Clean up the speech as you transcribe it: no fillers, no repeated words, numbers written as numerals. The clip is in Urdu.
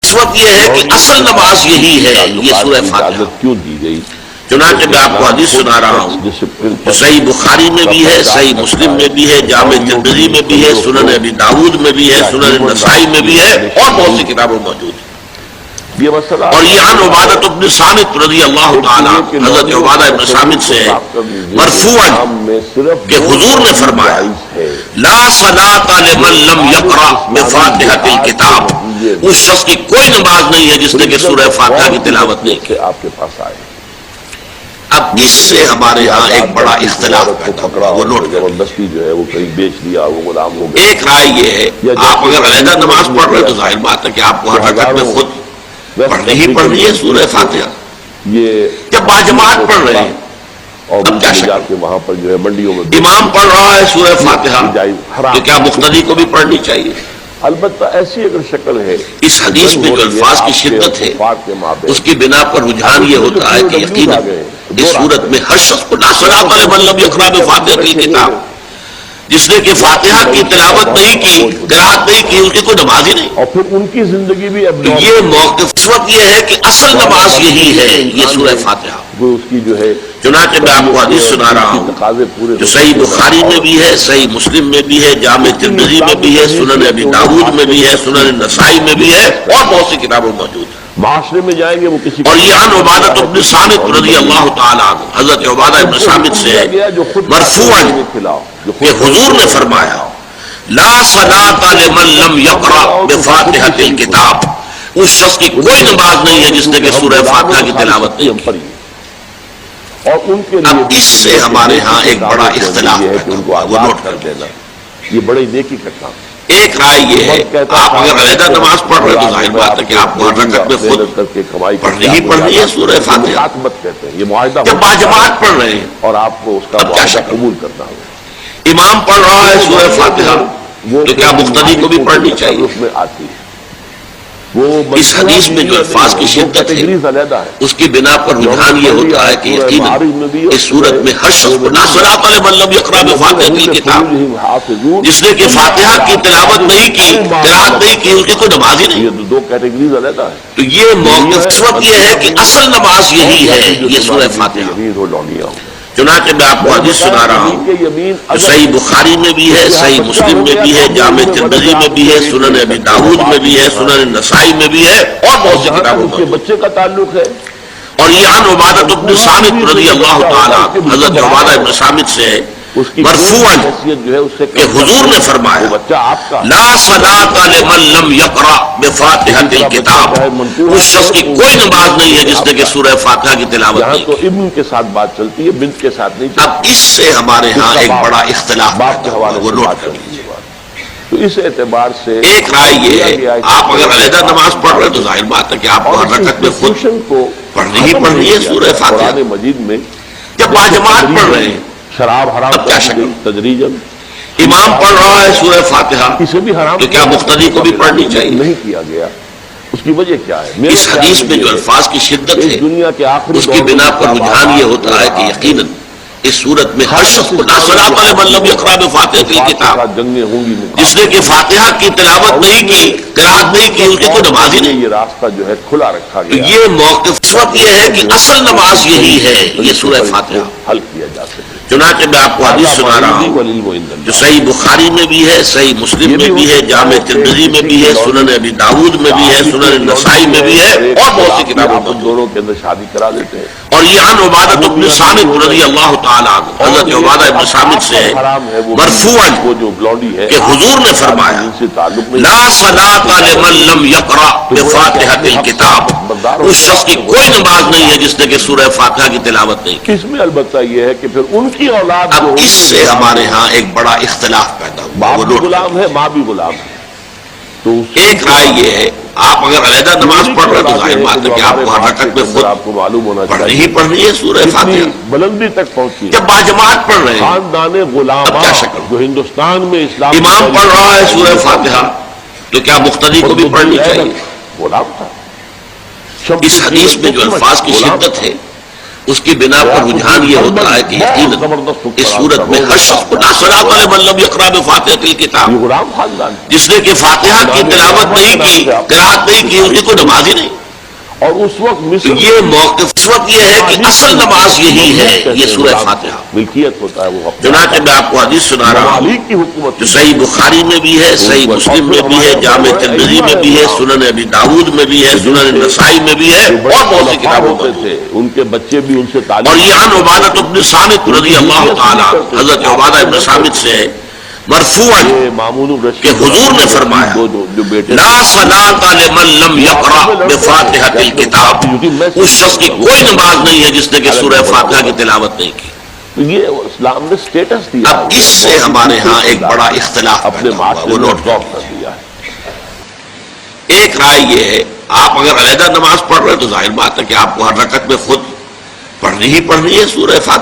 اس وقت یہ ہے کہ اصل نماز یہی ہے، یہ سورہ فاتحہ کیوں دی گئی؟ چنانچہ میں آپ کو حدیث سنا رہا ہوں جو صحیح بخاری میں بھی ہے، صحیح مسلم میں بھی ہے، جامع ترمذی میں بھی ہے، سنن ابی داؤد میں بھی ہے، سنن نسائی میں بھی ہے، اور بہت سی کتابوں میں موجود ہے۔ یہ مسئلہ اور یہ عن عبادۃ بن صامت رضی اللہ تعالیٰ حضرت عبادہ بن صامت سے مرفوعاً کہ حضور نے فرمایا لا صلاۃ لمن لم یقرأ بفاتحۃ الکتاب، اس شخص کی کوئی نماز نہیں ہے جس نے کہ سورہ فاتحہ کی تلاوت نہیں کی۔ آپ کے پاس آئے اب اس سے ہمارے ہاں ایک بڑا اختلاف پیدا ہوا، وہ نوٹ کریں۔ زبردستی جو ہے وہ کہیں بیچ دیا، وہ غلام ہو گیا۔ ایک رائے یہ ہے آپ اگر علیحدہ نماز پڑھ رہے تو ظاہر بات ہے کہ آپ کو ہر رکعت میں خود پڑھنی ہی پڑھنی ہے سورہ فاتحہ۔ یہ جب باجماعت پڑھ رہے ہیں اور اب کیا شک کے وہاں پر جو ہے منڈیوں میں امام پڑھ رہا ہے سورہ فاتحہ تو کیا مقتدی کو بھی پڑھنی چاہیے؟ البتہ ایسی اگر شکل ہے اس حدیث میں جو الفاظ کی شدت ہے اس کی بنا پر رجحان یہ ہوتا ہے کہ یقیناً اس صورت میں ہر شخص کو لا صلاۃ لمن لم یقرأ بفاتحۃ الکتاب، جس نے کہ فاتحہ کی تلاوت نہیں کی، قرأت نہیں کی، اس کی کوئی نماز ہی نہیں۔ اور پھر ان کی زندگی بھی اب تو یہ موقف اس وقت یہ ہے کہ اصل نماز یہی ہے، یہ سورہ فاتحہ۔ وہ اس کی جو ہے چنانچہ میں آپ کو حدیث سنا رہا ہوں جو صحیح بخاری میں بھی ہے، صحیح مسلم میں بھی ہے، جامع ترمذی میں بھی ہے، سنن ابی داؤد میں بھی ہے، سنن نسائی میں بھی ہے، اور بہت سی کتابوں موجود ہے۔ معاشرے میں جائیں گے وہ کسی اور یہ عن عبادۃ بن صامت رضی اللہ تعالیٰ عنہ حضرت عبادہ بن صامت سے مرفوعاً کہ حضور نے فرمایا لا صلاۃ لمن لم یقرأ بفاتحۃ الکتاب، اس شخص کی کوئی نماز نہیں ہے جس نے کہ سورہ فاتحہ کی تلاوت نہیں کی۔ اور ان کے لیے اب اس سے ہمارے ہاں ایک بڑا اختلاف یہ ہے کہ ان کو وہ آزاد نوٹ کر کر دینا، یہ بڑی نیکی کا کام۔ ایک رائے یہ ہے آپ اگر علیحدہ نماز پڑھ رہے تو ظاہر بات ہے کہ آپ کو ہر رکعت میں خود پڑھنی ہی پڑھنی ہے سورہ فاتحہ۔ مت کہتے ہیں، یہ معاہدہ جب باجماعت پڑھ رہے ہیں اور آپ کو اس کا اب کیا معاہدہ شک؟ قبول کرنا ہوگا۔ امام پڑھ رہا ہے سورہ فاتحہ تو کیا مقتدی کو بھی پڑھنی چاہیے؟ اس میں آتی ہے وہ اس حدیث میں جو الفاظ کی شدت ہے اس کی بنا پر رجحان یہ ہوتا ہے کہ یقیناً اس صورت میں ہر شخص کو لا صلاۃ لمن لم یقرأ بفاتحۃ الکتاب، جس نے کہ فاتحہ کی تلاوت نہیں کی، قرأت نہیں کی، اس کی کوئی نماز ہی نہیں۔ یہ دو کیٹیگریز علیحدہ ہے۔ تو یہ موقف اس وقت یہ ہے کہ اصل نماز یہی ہے، یہ سورہ فاتحہ۔ یمین ہو لونیا ہو، چنانچہ میں آپ کو حدیث سنا رہا ہوں جو صحیح بخاری میں بھی ہے، صحیح مسلم میں بھی ہے، جامع ترمذی میں بھی ہے، سنن ابی داؤد میں بھی ہے، سنن نسائی میں بھی ہے، اور بہت سی کتابوں اس کے میں۔ بچے کا تعلق ہے۔ اور یہ عن عبادۃ بن صامت رضی اللہ تعالیٰ حضرت عبادہ بن صامت سے اس کی مرفوعاً حیثیت جو ہے اس سے کہ حضور نے فرمایا وہ بچہ آپ کا لا صلاۃ لمن لم یقرأ بفاتحۃ الکتاب، اس شخص کی کوئی نماز نہیں ہے جس نے کہ سورہ فاتحہ کی تلاوت یہاں نہیں تو کی۔ ابن کے ساتھ بات چلتی ہے، بنت کے ساتھ نہیں اب اس سے ہمارے ہاں ایک بڑا اختلاف باپ کے پیدا ہوا، حوالے وہ سے نوٹ بات کر چلتی لیجیے۔ ہے۔ تو اس اعتبار سے ایک رائے یہ ہے آپ اگر علیحدہ نماز پڑھ رہے تو ظاہر بات ہے کہ آپ کو ہر رکعت میں خود کو پڑھنی ہی پڑھنی ہے سورہ فاتحہ۔ قرآن مجید میں جب باجماعت پڑھ رہے ہیں شراب حرام اب کیا کر دی شک؟ گئی تدریجاً، امام پڑھ رہا ہے سورہ فاتحہ اسے بھی حرام تو کیا مقتدی کو بھی پڑھنی چاہیے؟ نہیں کیا گیا۔ اس کی وجہ کیا ہے؟ میرے اس خیال حدیث میں یہ جو ہے الفاظ کی شدت کہ ہے اس دنیا کے آخری اس کی دور میں بنا پر اسلام رجحان یہ آباد ہوتا ہے کہ ہو یقیناً اس صورت میں ہر شخص کو لا صلاۃ لمن لم یقرأ بفاتحۃ الکتاب، جنگیں ہوں گی جس نے کہ فاتحہ کی تلاوت نہیں کی، قرأت نہیں کی، اس کی کوئی نماز ہی نہیں۔ یہ راستہ جو ہے کھلا رکھا تو گیا، یہ موقف اس وقت یہ ہے کہ اصل نماز یہی ہے، یہ سورہ فاتحہ۔ حل کیا جا سکے۔ چنانچہ میں آپ کو حدیث سنا رہا ہوں جو صحیح بخاری میں بھی ہے، صحیح مسلم میں بھی ہے، جامع ترمذی میں بھی ہے، سنن ابی داؤد میں بھی ہے، سنن نسائی میں بھی ہے، اور بہت سی کتابوں میں۔ دونوں کے اندر شادی کرا دیتے ہیں۔ اور یہ عن عبادۃ بن صامت رضی اللہ تعالیٰ عنہ حضرت عبادہ بن صامت سے مرفوعاً وہ جو بلونڈی ہے کہ حضور نے فرمایا ان سے تعلق نہیں، لا صلاۃ لمن لم یقرأ بفاتحۃ الکتاب، اس شخص کی کوئی نماز نہیں ہے جس نے کہ سورہ فاتحہ کی تلاوت نہیں کی۔ اس میں البتہ یہ ہے کہ پھر ان کی اولاد اب جو اس سے ہمارے ہاں ایک بڑا اختلاف پیدا ہوا، باپ وہ بھی نوٹ غلام ہے، ماں بھی غلام ہے۔ تو ایک رائے یہ ہے آپ اگر علیحدہ نماز پڑھ رہے تو ظاہر بات ہے کہ آپ کو ہر رکعت میں خود آپ کو معلوم ہونا پڑھنی ہی پڑھنی ہے سورہ اتنی فاتحہ۔ بلندی تک پہنچی ہے۔ جب باجماعت پڑھ رہے ہیں خاندان غلام اب کیا شکل؟ جو ہندوستان میں اسلام امام پڑھ رہا ہے سورہ فاتحہ تو کیا مقتدی کو بھی پڑھنی چاہیے؟ غلام تھا۔ اس حدیث میں جو الفاظ کی شدت ہے اس کی بنا پر رجحان یہ ہوتا ہے کہ یقیناً اس صورت میں ہر شخص کو لا صلاۃ لمن لم یقرأ بفاتحۃ الکتاب، یہ غلام خاندان ہے۔ جس نے کہ فاتحہ کی تلاوت نہیں کی، قرأت نہیں کی، اس کی کوئی نماز ہی نہیں۔ اور اس وقت مصر یہ موقف اس وقت یہ ہے کہ اصل نماز یہی ہے، یہ سورہ فاتحہ۔ ملکیت ہوتا ہے وہ چنانچہ میں آپ کو حدیث سنا رہا ہوں مالک کی حکومت جو صحیح بخاری میں بھی ہے، صحیح مسلم میں بھی ہے، جامع ترمذی میں بھی ہے، سنن ابی داؤد میں بھی ہے، سنن نسائی میں بھی ہے، اور بہت سی کتابوں میں ہوتے تھے، ان کے بچے بھی ان سے اور تعلیم یہ عن عبادہ بن صامت رضی اللہ تعالیٰ عنہ، حضرت عبادہ بن صامت سے ہے مرفوعاً یہ مامون الرشید کہ حضور نے فرمایا جو بیٹے لا صلاۃ لمن لم یقرأ بفاتحۃ الکتاب، اس شخص کی کوئی نماز نہیں ہے جس نے کہ سورہ فاتحہ کی تلاوت نہیں کی۔ یہ اسلام نے سٹیٹس دیا اب اس سے ہمارے ہاں ایک بڑا اختلاف اپنے پیدا ہوا، معاشرے وہ میں نوٹ ڈراپ کر دیا ہے۔ ایک رائے یہ ہے آپ اگر علیحدہ نماز پڑھ رہے ہیں تو ظاہر بات ہے کہ آپ کو ہر رکعت میں خود پڑھنی ہی پڑھنی ہے سورہ فاتحہ۔